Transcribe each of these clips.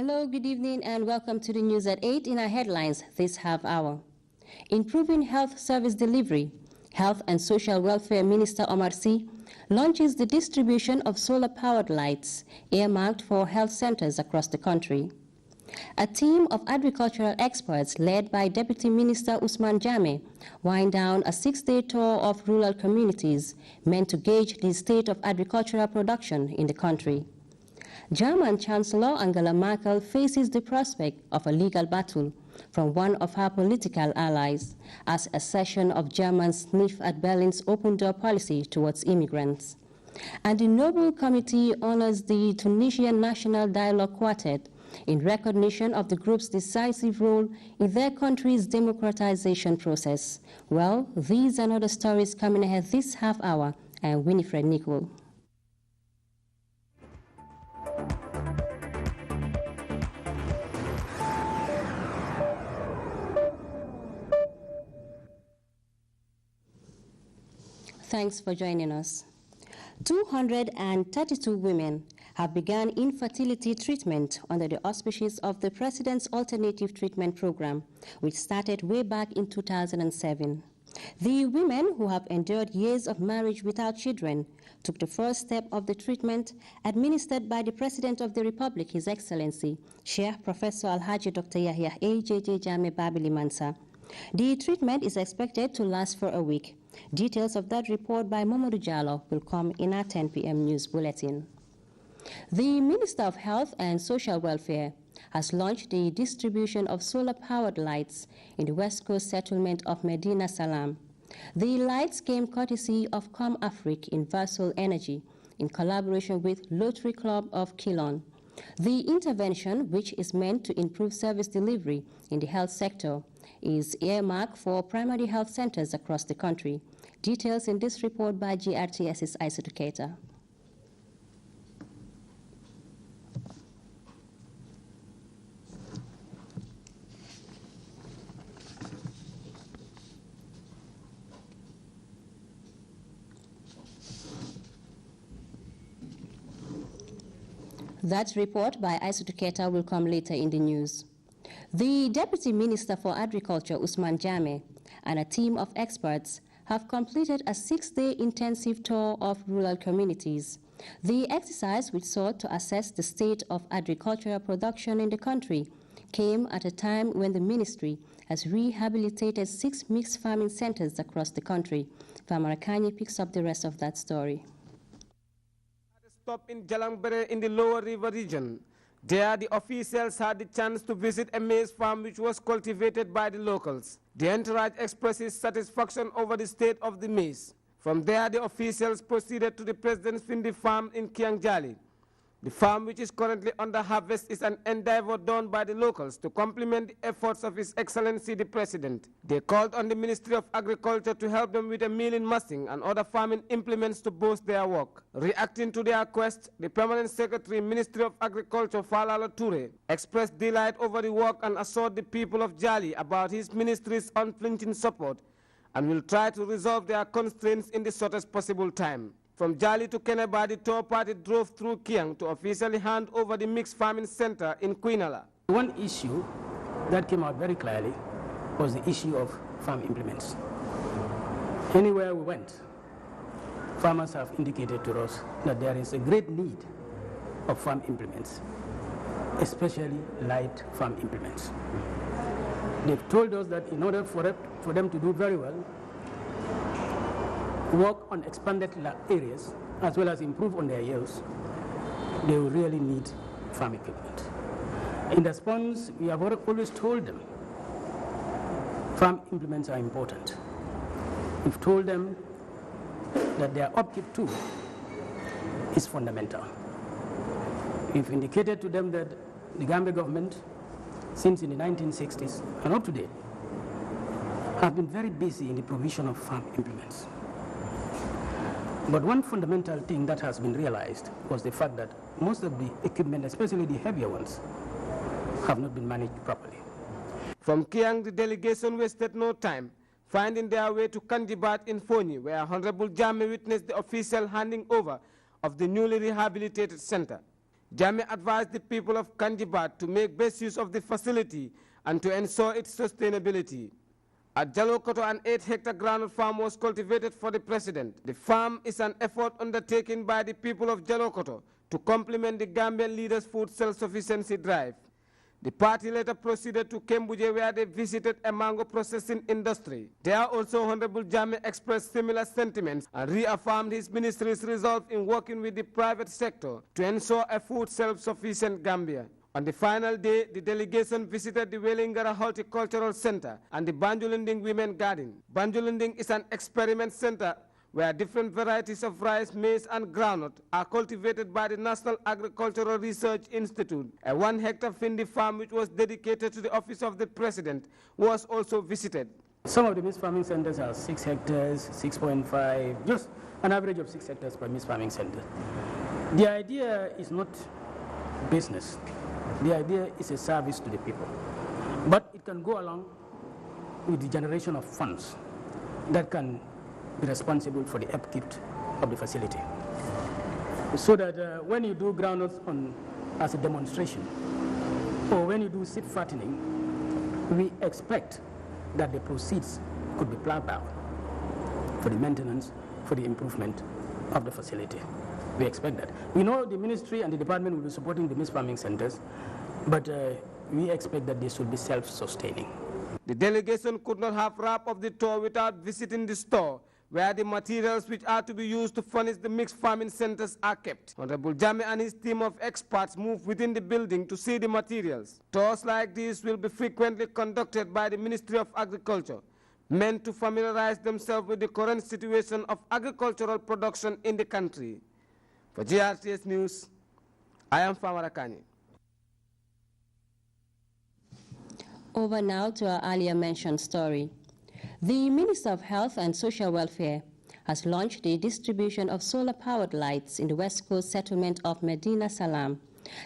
Hello, good evening, and welcome to the news at 8 in our headlines this half hour. Improving health service delivery, Health and Social Welfare Minister Omar Sy launches the distribution of solar-powered lights earmarked for health centers across the country. A team of agricultural experts led by Deputy Minister Usman Jame wind down a 6-day tour of rural communities meant to gauge the state of agricultural production in the country. German Chancellor Angela Merkel faces the prospect of a legal battle from one of her political allies as a session of Germans sniff at Berlin's open-door policy towards immigrants. And the Nobel Committee honors the Tunisian National Dialogue Quartet in recognition of the group's decisive role in their country's democratization process. Well, these and other stories coming ahead this half hour. I am WINIFRED NICOL. Thanks for joining us. 232 women have begun infertility treatment under the auspices of the President's Alternative Treatment Program, which started way back in 2007. The women who have endured years of marriage without children took the first step of the treatment administered by the President of the Republic, His Excellency, Sheikh Professor Alhaji Dr. Yahya A.J.J. Jammeh Babili Mansa. The treatment is expected to last for a week. Details of that report by Mamadou Diallo will come in our 10 p.m. news bulletin. The Minister of Health and Social Welfare has launched the distribution of solar-powered lights in the West Coast settlement of Medina Salam. The lights came courtesy of Com Afrique Universal Energy in collaboration with Rotary Club of Keelon. The intervention, which is meant to improve service delivery in the health sector, is earmarked for primary health centers across the country. Details in this report by GRTS's Isaac Keita. That report by Isaac Keita will come later in the news. The Deputy Minister for Agriculture, Usman Jame, and a team of experts have completed a 6-day intensive tour of rural communities. The exercise, which sought to assess the state of agricultural production in the country, came at a time when the ministry has rehabilitated 6 mixed farming centers across the country. Famarakani picks up the rest of that story. Stop in Jalangbere in the Lower River region. There, the officials had the chance to visit a maize farm which was cultivated by the locals. The entourage expresses satisfaction over the state of the maize. From there, the officials proceeded to the President's Findi farm in Kiangjali. The farm, which is currently under harvest, is an endeavor done by the locals to complement the efforts of His Excellency the President. They called on the Ministry of Agriculture to help them with a milling machine and other farming implements to boost their work. Reacting to their request, the Permanent Secretary, Ministry of Agriculture, Falala Toure, expressed delight over the work and assured the people of Jali about his ministry's unflinching support and will try to resolve their constraints in the shortest possible time. From Jali to Keneba, the tour party drove through Kiang to officially hand over the mixed farming center in Quinala. One issue that came out very clearly was the issue of farm implements. Anywhere we went, farmers have indicated to us that there is a great need of farm implements, especially light farm implements. They've told us that in order for them to do very well, work on expanded areas as well as improve on their yields, they will really need farm equipment. In response, we have always told them farm implements are important. We've told them that their upkeep too is fundamental. We've indicated to them that the Gambia government, since in the 1960s and up to date, have been very busy in the provision of farm implements. But one fundamental thing that has been realized was the fact that most of the equipment, especially the heavier ones, have not been managed properly. From Kiang, the delegation wasted no time, finding their way to Kanjibat in Foni, where Honorable Jammeh witnessed the official handing over of the newly rehabilitated center. Jammeh advised the people of Kanjibat to make best use of the facility and to ensure its sustainability. At Jalokoto, an 8-hectare groundnut farm was cultivated for the president. The farm is an effort undertaken by the people of Jalokoto to complement the Gambian leaders' food self-sufficiency drive. The party later proceeded to Kembuje, where they visited a mango processing industry. There also Honorable Jammeh expressed similar sentiments and reaffirmed his ministry's resolve in working with the private sector to ensure a food self-sufficient Gambia. On the final day, the delegation visited the Welingara Horticultural Center and the Banjulunding Women Garden. Banjulunding is an experiment center where different varieties of rice, maize, and groundnut are cultivated by the National Agricultural Research Institute. A 1-hectare Findi farm, which was dedicated to the office of the president, was also visited. Some of the mixed farming centers are 6 hectares, 6.5, just an average of 6 hectares per mixed farming center. The idea is not business. The idea is a service to the people. But it can go along with the generation of funds that can be responsible for the upkeep of the facility. So that when you do groundnuts as a demonstration, or when you do seed fattening, we expect that the proceeds could be plowed back for the maintenance, for the improvement of the facility. We expect that. We know the ministry and the department will be supporting the mixed farming centers, but we expect that they should be self-sustaining. The delegation could not have wrapped up the tour without visiting the store where the materials which are to be used to furnish the mixed farming centers are kept. Honorable Jammeh and his team of experts moved within the building to see the materials. Tours like these will be frequently conducted by the Ministry of Agriculture, meant to familiarize themselves with the current situation of agricultural production in the country. For GRTS News, I am Famara Kani. Over now to our earlier mentioned story. The Minister of Health and Social Welfare has launched the distribution of solar-powered lights in the West Coast settlement of Medina Salam.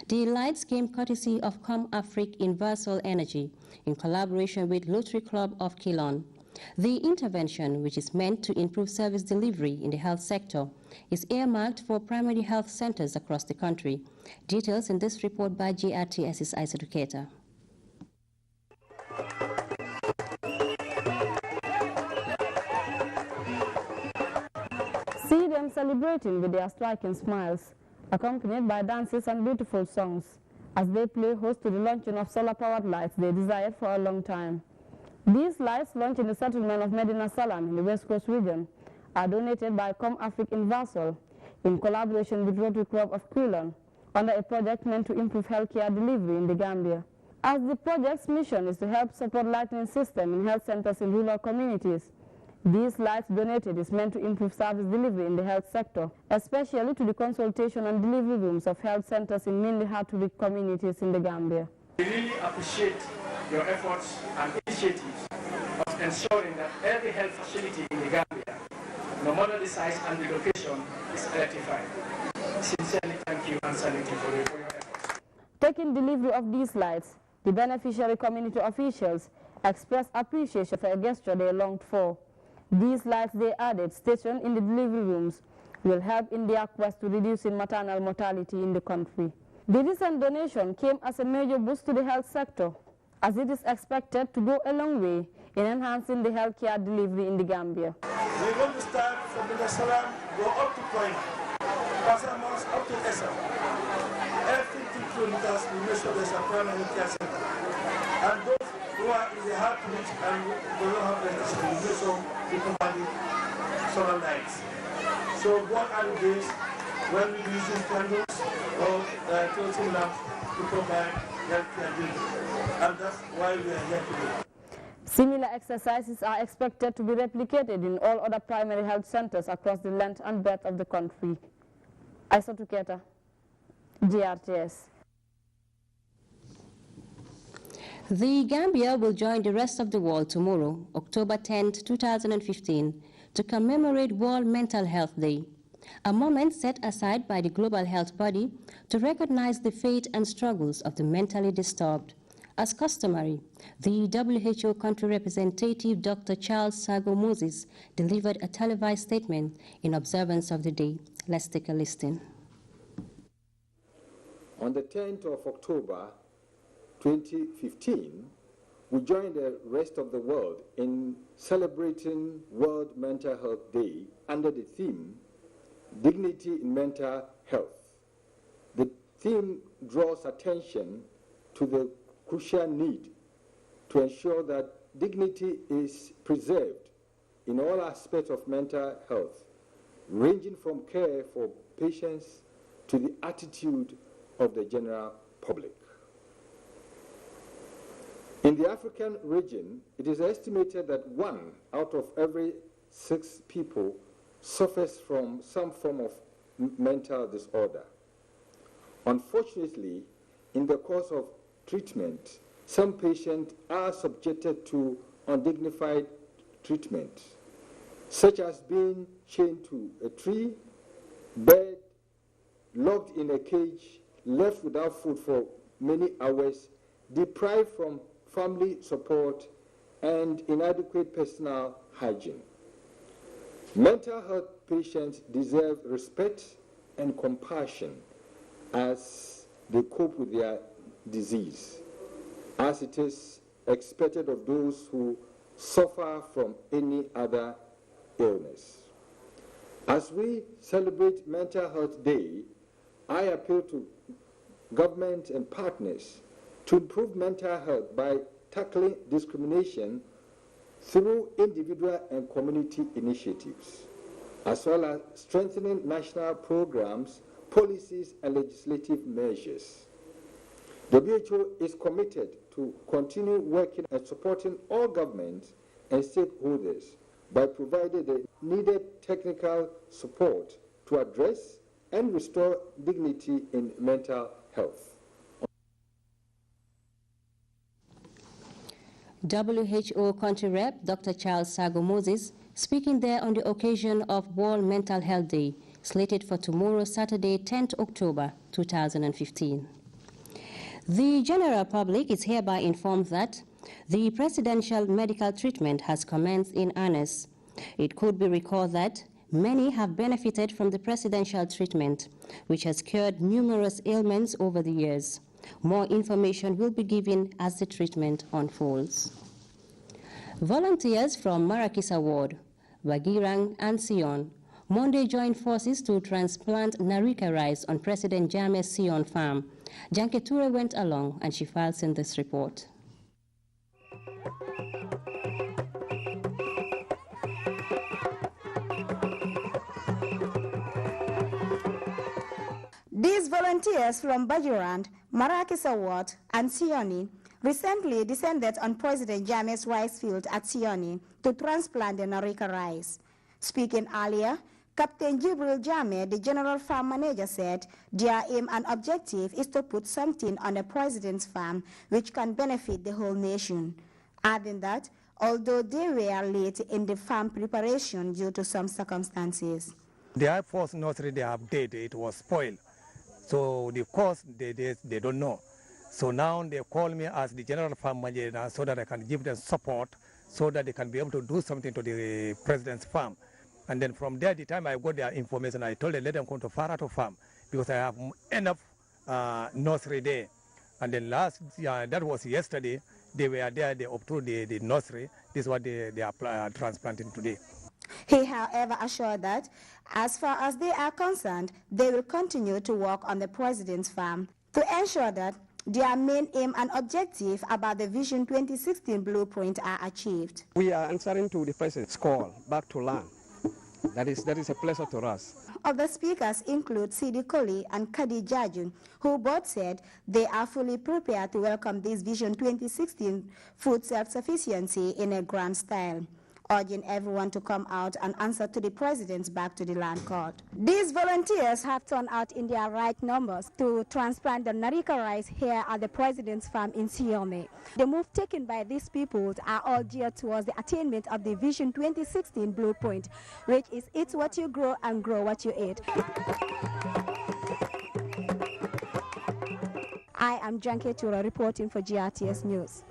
The lights came courtesy of ComAfric Universal Energy in collaboration with Rotary Club of Kilon. The intervention, which is meant to improve service delivery in the health sector, is earmarked for primary health centers across the country. Details in this report by GRTS's Isa Duqueta. See them celebrating with their striking smiles, accompanied by dances and beautiful songs, as they play host to the launching of solar-powered lights they desired for a long time. These lights, launched in the settlement of Medina Salam in the West Coast region, are donated by ComAfric Universal in collaboration with Rotary Club of Quilon under a project meant to improve healthcare delivery in the Gambia. As the project's mission is to help support lighting system in health centers in rural communities, these lights donated is meant to improve service delivery in the health sector, especially to the consultation and delivery rooms of health centers in mainly hard-to-reach communities in the Gambia. We really appreciate your efforts and initiatives of ensuring that every health facility in the Gambia, no matter the size and the location, is electrified. Sincerely thank you and salute you for your efforts. Taking delivery of these lights, the beneficiary community officials expressed appreciation for a gesture they longed for. These lights they added, stationed in the delivery rooms, will help in their quest to reducing maternal mortality in the country. The recent donation came as a major boost to the health sector, as it is expected to go a long way in enhancing the healthcare delivery in the Gambia. We're going to start from Medina Salam, go up to Point, Pasamos up to Essa. Every 2 kilometers, we make sure there's a primary care center. And those who are in the hard to reach and do not have electricity, we make sure we provide solar lights. So what are the days when we use these candles or kerosene lamps to provide healthcare delivery? And that's why we are here today. Similar exercises are expected to be replicated in all other primary health centers across the length and breadth of the country. Isa Tuketa, GRTS. The Gambia will join the rest of the world tomorrow, October 10, 2015, to commemorate World Mental Health Day, a moment set aside by the global health body to recognize the fate and struggles of the mentally disturbed. As customary, the WHO country representative Dr. Charles Sago Moses delivered a televised statement in observance of the day. Let's take a listen. On the 10th of October 2015, we joined the rest of the world in celebrating World Mental Health Day under the theme, Dignity in Mental Health. The theme draws attention to the crucial need to ensure that dignity is preserved in all aspects of mental health, ranging from care for patients to the attitude of the general public. In the African region, it is estimated that 1 out of every 6 people suffers from some form of mental disorder. Unfortunately, in the course of treatment, some patients are subjected to undignified treatment, such as being chained to a tree, bed, locked in a cage, left without food for many hours, deprived from family support, and inadequate personal hygiene. Mental health patients deserve respect and compassion as they cope with their disease, as it is expected of those who suffer from any other illness. As we celebrate Mental Health Day, I appeal to government and partners to improve mental health by tackling discrimination through individual and community initiatives, as well as strengthening national programs, policies, and legislative measures. WHO is committed to continue working and supporting all governments and stakeholders by providing the needed technical support to address and restore dignity in mental health. WHO Country Rep Dr. Charles Sago Moses, speaking there on the occasion of World Mental Health Day, slated for tomorrow, Saturday, 10th October 2015. The general public is hereby informed that the presidential medical treatment has commenced in earnest. It could be recalled that many have benefited from the presidential treatment, which has cured numerous ailments over the years. More information will be given as the treatment unfolds. Volunteers from Marakisa Ward, Bagirang and Sion, Monday joined forces to transplant Narika rice on President Jammeh's Sion farm. Janke Ture went along and she files in this report. These volunteers from Bajurand, Marakisa Ward, and Sioni recently descended on President Jammeh's rice field at Sioni to transplant the Narika rice. Speaking earlier, Captain Jibril Jammeh, the general farm manager, said their aim and objective is to put something on the president's farm which can benefit the whole nation, adding that although they were late in the farm preparation due to some circumstances. The Air Force nursery they updated, it was spoiled. So the cost, they don't know. So now they call me as the general farm manager so that I can give them support so that they can be able to do something to the president's farm. And then from there, the time I got their information, I told them, let them come to Farato farm because I have enough nursery there. And then that was yesterday, they were there, they obtained the nursery. This is what they are transplanting today. He, however, assured that as far as they are concerned, they will continue to work on the president's farm to ensure that their main aim and objective about the Vision 2016 blueprint are achieved. We are answering to the president's call back to land. That is a pleasure to us. Of the speakers include Sidi Koli and Kadi Jajun, who both said they are fully prepared to welcome this Vision 2016 food self-sufficiency in a grand style, urging everyone to come out and answer to the president's back to the land court. These volunteers have turned out in their right numbers to transplant the Narika rice here at the president's farm in Siome. The move taken by these people are all geared towards the attainment of the Vision 2016 blueprint, which is eat what you grow and grow what you eat. I am Janke Tura reporting for GRTS News.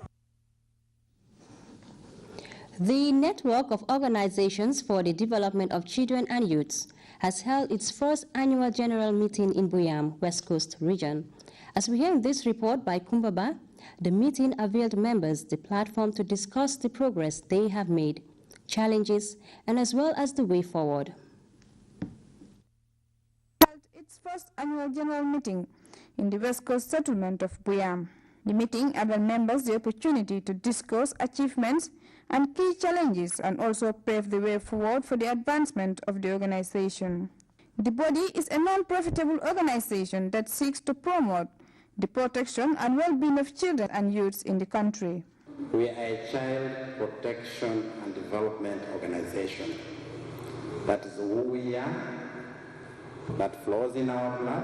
The Network of Organizations for the Development of Children and Youths has held its first annual general meeting in Buyam, West Coast region. As we hear in this report by Kumbaba, the meeting availed members the platform to discuss the progress they have made, challenges, and as well as the way forward. Its first annual general meeting in the West Coast settlement of Buyam. The meeting availed members the opportunity to discuss achievements and key challenges and also pave the way forward for the advancement of the organization. The body is a non-profitable organization that seeks to promote the protection and well-being of children and youths in the country. We are a child protection and development organization. That is who we are, that flows in our blood.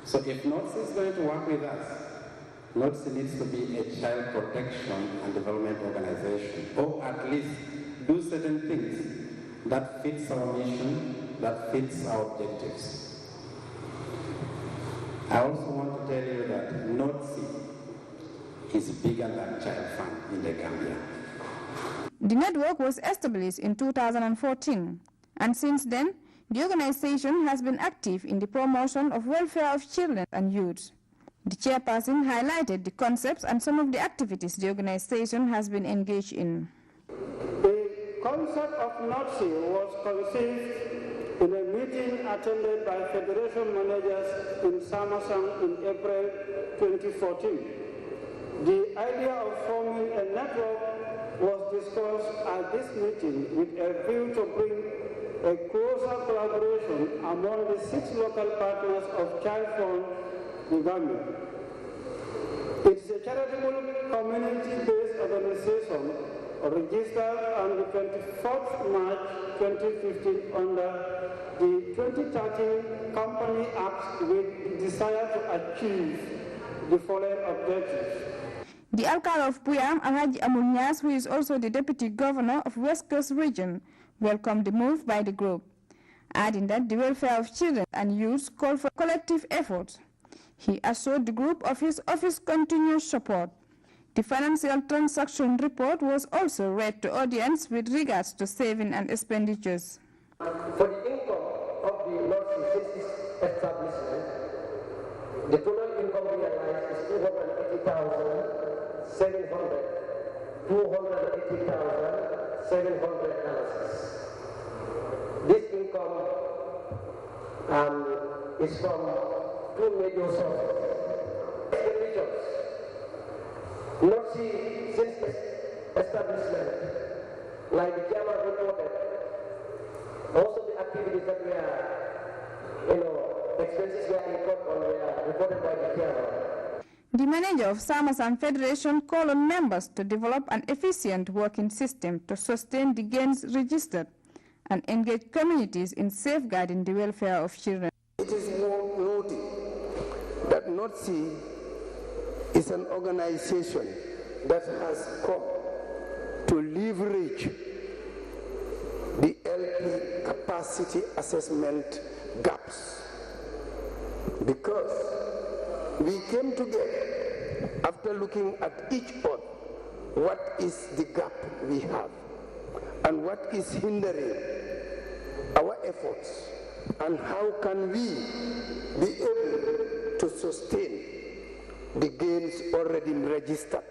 So if NOTC is going to work with us, NOTC needs to be a child protection and development organization, or at least do certain things that fits our mission, that fits our objectives. I also want to tell you that NOTC is bigger than Child Fund in the Gambia. The network was established in 2014, and since then, the organization has been active in the promotion of welfare of children and youths. The chairperson highlighted the concepts and some of the activities the organization has been engaged in. The concept of NOTC was conceived in a meeting attended by Federation managers in Samasang in April 2014. The idea of forming a network was discussed at this meeting with a view to bring a closer collaboration among the 6 local partners of Child Fund, the Gambia. It is a charitable community-based organization registered on the 24th March 2015 under the 2013 Company Act with the desire to achieve the following objectives. The Alcalde of Buyam, Alhaji Amunyas, who is also the Deputy Governor of West Coast Region, welcomed the move by the group, adding that the welfare of children and youths called for collective efforts. He assured the group of his office's continuous support. The financial transaction report was also read to audience with regards to saving and expenditures. For the income of the NOTC since its establishment, the total income realized is $280,700. This income is from 2 major sources. Expenditures. NOTC since its establishment, like the chairman reported, most of the activities that were, expenses were incurred on were reported by the chairman. The manager of Samasang Federation called on members to develop an efficient working system to sustain the gains registered and engage communities in safeguarding the welfare of children. It is worth noting that NOTC is an organization that has come to leverage the LP capacity assessment gaps, because we came together after looking at each other what is the gap we have and what is hindering our efforts, and how can we be able to sustain the gains already registered.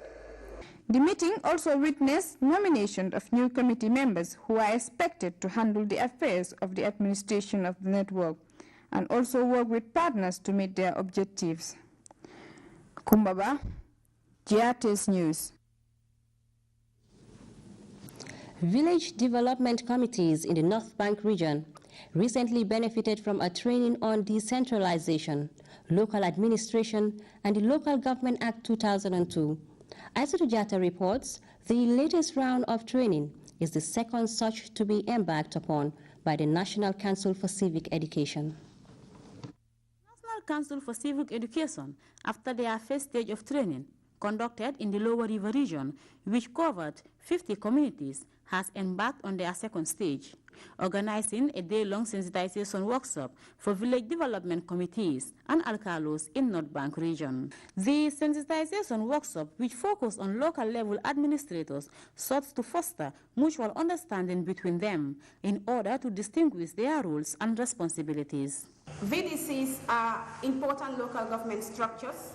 The meeting also witnessed nomination of new committee members who are expected to handle the affairs of the administration of the network and also work with partners to meet their objectives. Kumbaba, Grts News. Village development committees in the North Bank region recently benefited from a training on decentralization, local administration, and the Local Government Act 2002. Aissatou Diatta reports the latest round of training is the second such to be embarked upon by the National Council for Civic Education. National Council for Civic Education, after their first stage of training, conducted in the Lower River region, which covered 50 communities, has embarked on their second stage, organizing a day-long sensitization workshop for village development committees and alcalos in North Bank region. The sensitization workshop, which focused on local level administrators, sought to foster mutual understanding between them in order to distinguish their roles and responsibilities. VDCs are important local government structures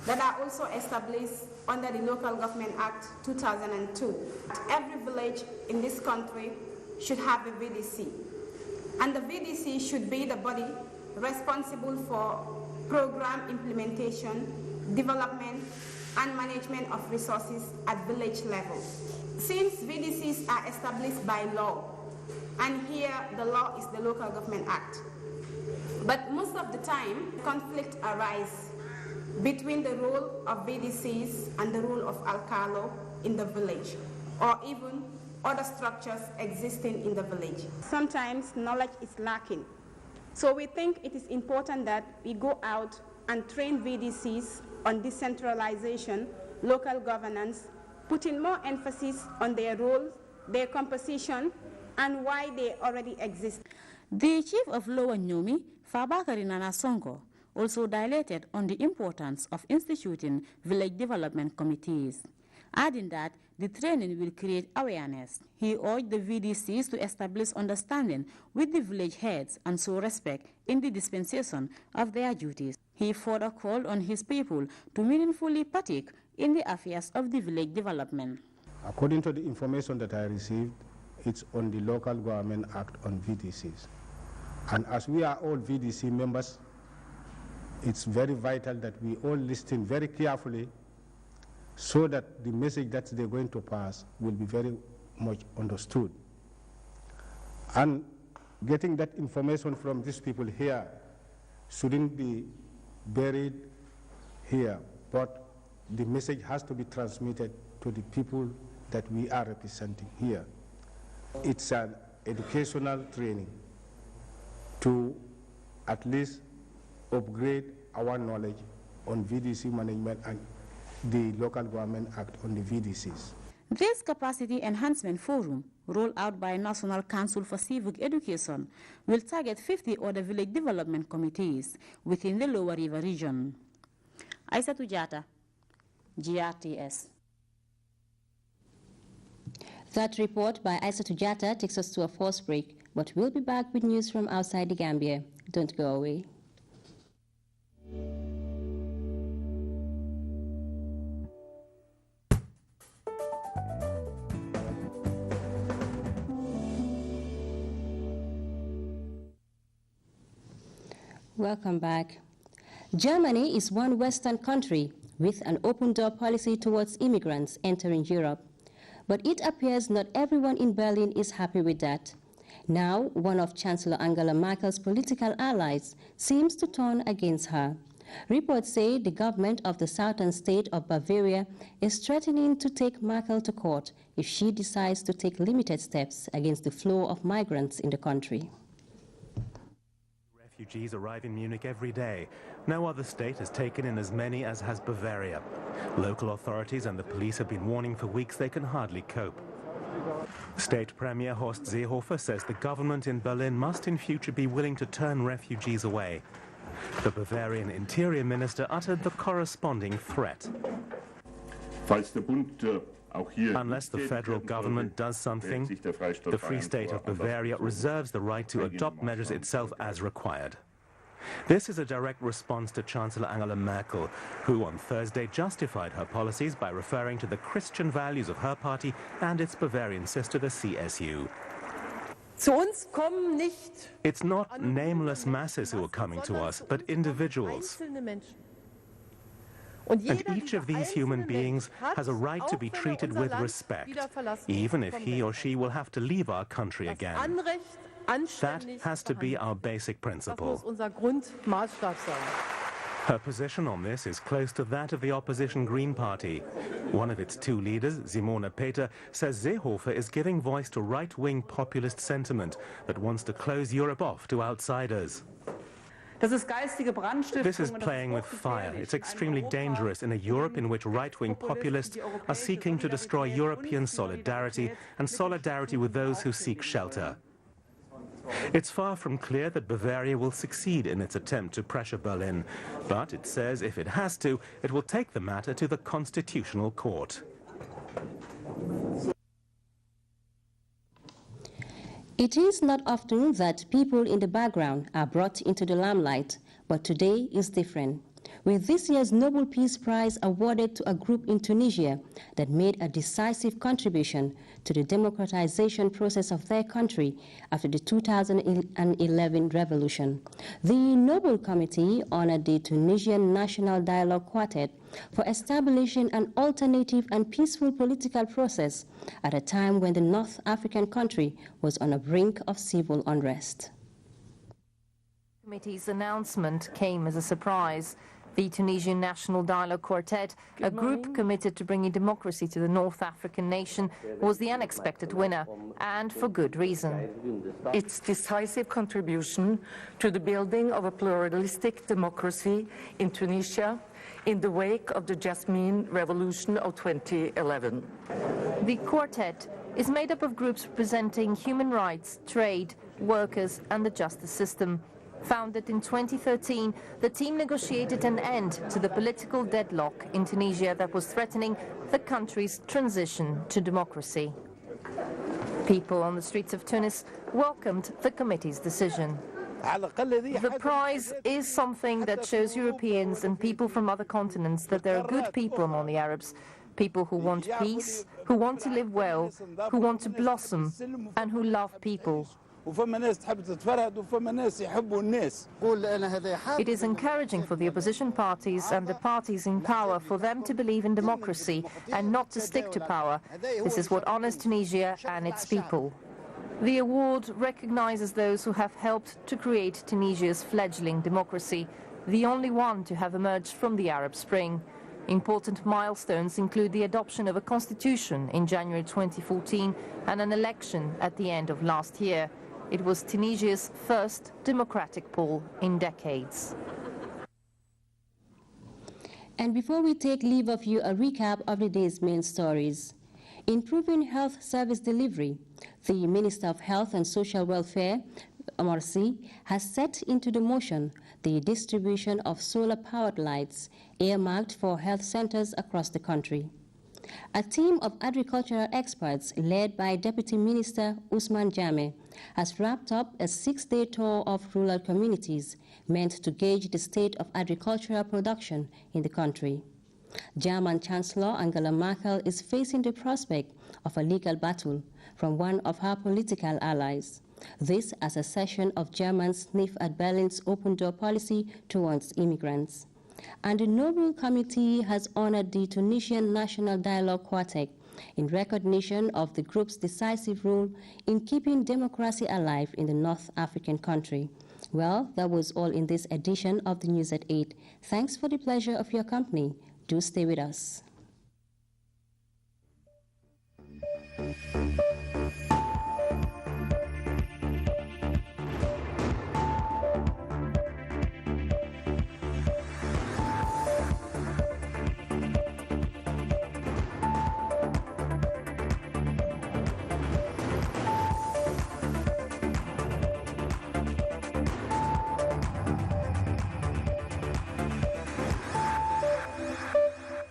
that are also established under the Local Government Act 2002. Every village in this country should have a VDC, and the VDC should be the body responsible for program implementation, development, and management of resources at village level. Since VDCs are established by law, and here the law is the Local Government Act, but most of the time conflict arises between the role of VDCs and the role of alcalo in the village, or even other structures existing in the village. Sometimes knowledge is lacking. So we think it is important that we go out and train VDCs on decentralization, local governance, putting more emphasis on their roles, their composition, and why they already exist. The chief of Lower Nyomi, Fabakari Nana Sonko, also dilated on the importance of instituting village development committees, adding that the training will create awareness. He urged the VDCs to establish understanding with the village heads and show respect in the dispensation of their duties. He further called on his people to meaningfully partake in the affairs of the village development. According to the information that I received, it's on the Local Government Act on VDCs. And as we are all VDC members, it's very vital that we all listen very carefully so that the message that they're going to pass will be very much understood. And getting that information from these people here shouldn't be buried here, but the message has to be transmitted to the people that we are representing here. It's an educational training to at least upgrade our knowledge on VDC management and the Local Government Act on the VDCs. This capacity enhancement forum, rolled out by National Council for Civic Education, will target 50 other village development committees within the Lower River region. Aissatou Diatta, GRTS. That report by Aissatou Diatta takes us to a forced break, but we'll be back with news from outside the Gambia. Don't go away. Welcome back. Germany is one Western country with an open-door policy towards immigrants entering Europe. But it appears not everyone in Berlin is happy with that. Now, one of Chancellor Angela Merkel's political allies seems to turn against her. Reports say the government of the southern state of Bavaria is threatening to take Merkel to court if she decides to take limited steps against the flow of migrants in the country. Refugees arrive in Munich every day. No other state has taken in as many as has Bavaria. Local authorities and the police have been warning for weeks they can hardly cope. State Premier Horst Seehofer says the government in Berlin must in future be willing to turn refugees away. The Bavarian Interior Minister uttered the corresponding threat. Unless the federal government does something, the Free State of Bavaria reserves the right to adopt measures itself as required. This is a direct response to Chancellor Angela Merkel, who on Thursday justified her policies by referring to the Christian values of her party and its Bavarian sister, the CSU. It's not nameless masses who are coming to us, but individuals. And each of these human beings has a right to be treated with respect, even if he or she will have to leave our country again. That has to be our basic principle. Her position on this is close to that of the opposition Green Party. One of its two leaders, Simona Peter, says Seehofer is giving voice to right-wing populist sentiment that wants to close Europe off to outsiders. This is playing with fire. It's extremely dangerous in a Europe in which right-wing populists are seeking to destroy European solidarity and solidarity with those who seek shelter. It's far from clear that Bavaria will succeed in its attempt to pressure Berlin, but it says if it has to, it will take the matter to the Constitutional Court. It is not often that people in the background are brought into the limelight, but today is different. With this year's Nobel Peace Prize awarded to a group in Tunisia that made a decisive contribution to the democratization process of their country after the 2011 revolution. The Nobel Committee honored the Tunisian National Dialogue Quartet for establishing an alternative and peaceful political process at a time when the North African country was on the brink of civil unrest. The committee's announcement came as a surprise. The Tunisian National Dialogue Quartet, a group committed to bringing democracy to the North African nation, was the unexpected winner, and for good reason. Its decisive contribution to the building of a pluralistic democracy in Tunisia in the wake of the Jasmine Revolution of 2011. The quartet is made up of groups representing human rights, trade, workers, and the justice system. Founded in 2013, the team negotiated an end to the political deadlock in Tunisia that was threatening the country's transition to democracy. People on the streets of Tunis welcomed the committee's decision. The prize is something that shows Europeans and people from other continents that there are good people among the Arabs, people who want peace, who want to live well, who want to blossom, and who love people. It is encouraging for the opposition parties and the parties in power for them to believe in democracy and not to stick to power. This is what honors Tunisia and its people. The award recognizes those who have helped to create Tunisia's fledgling democracy, the only one to have emerged from the Arab Spring. Important milestones include the adoption of a constitution in January 2014 and an election at the end of last year. It was Tunisia's first democratic poll in decades. And before we take leave of you, a recap of the day's main stories. Improving health service delivery. The Minister of Health and Social Welfare, Morsi, has set into the motion the distribution of solar-powered lights earmarked for health centers across the country. A team of agricultural experts led by Deputy Minister Usman Jame has wrapped up a 6-day tour of rural communities meant to gauge the state of agricultural production in the country. German Chancellor Angela Merkel is facing the prospect of a legal battle from one of her political allies. This as a session of Germans sniff at Berlin's open-door policy towards immigrants. And the Nobel Committee has honored the Tunisian National Dialogue Quartet in recognition of the group's decisive role in keeping democracy alive in the North African country. Well, that was all in this edition of the News at 8. Thanks for the pleasure of your company. Do stay with us.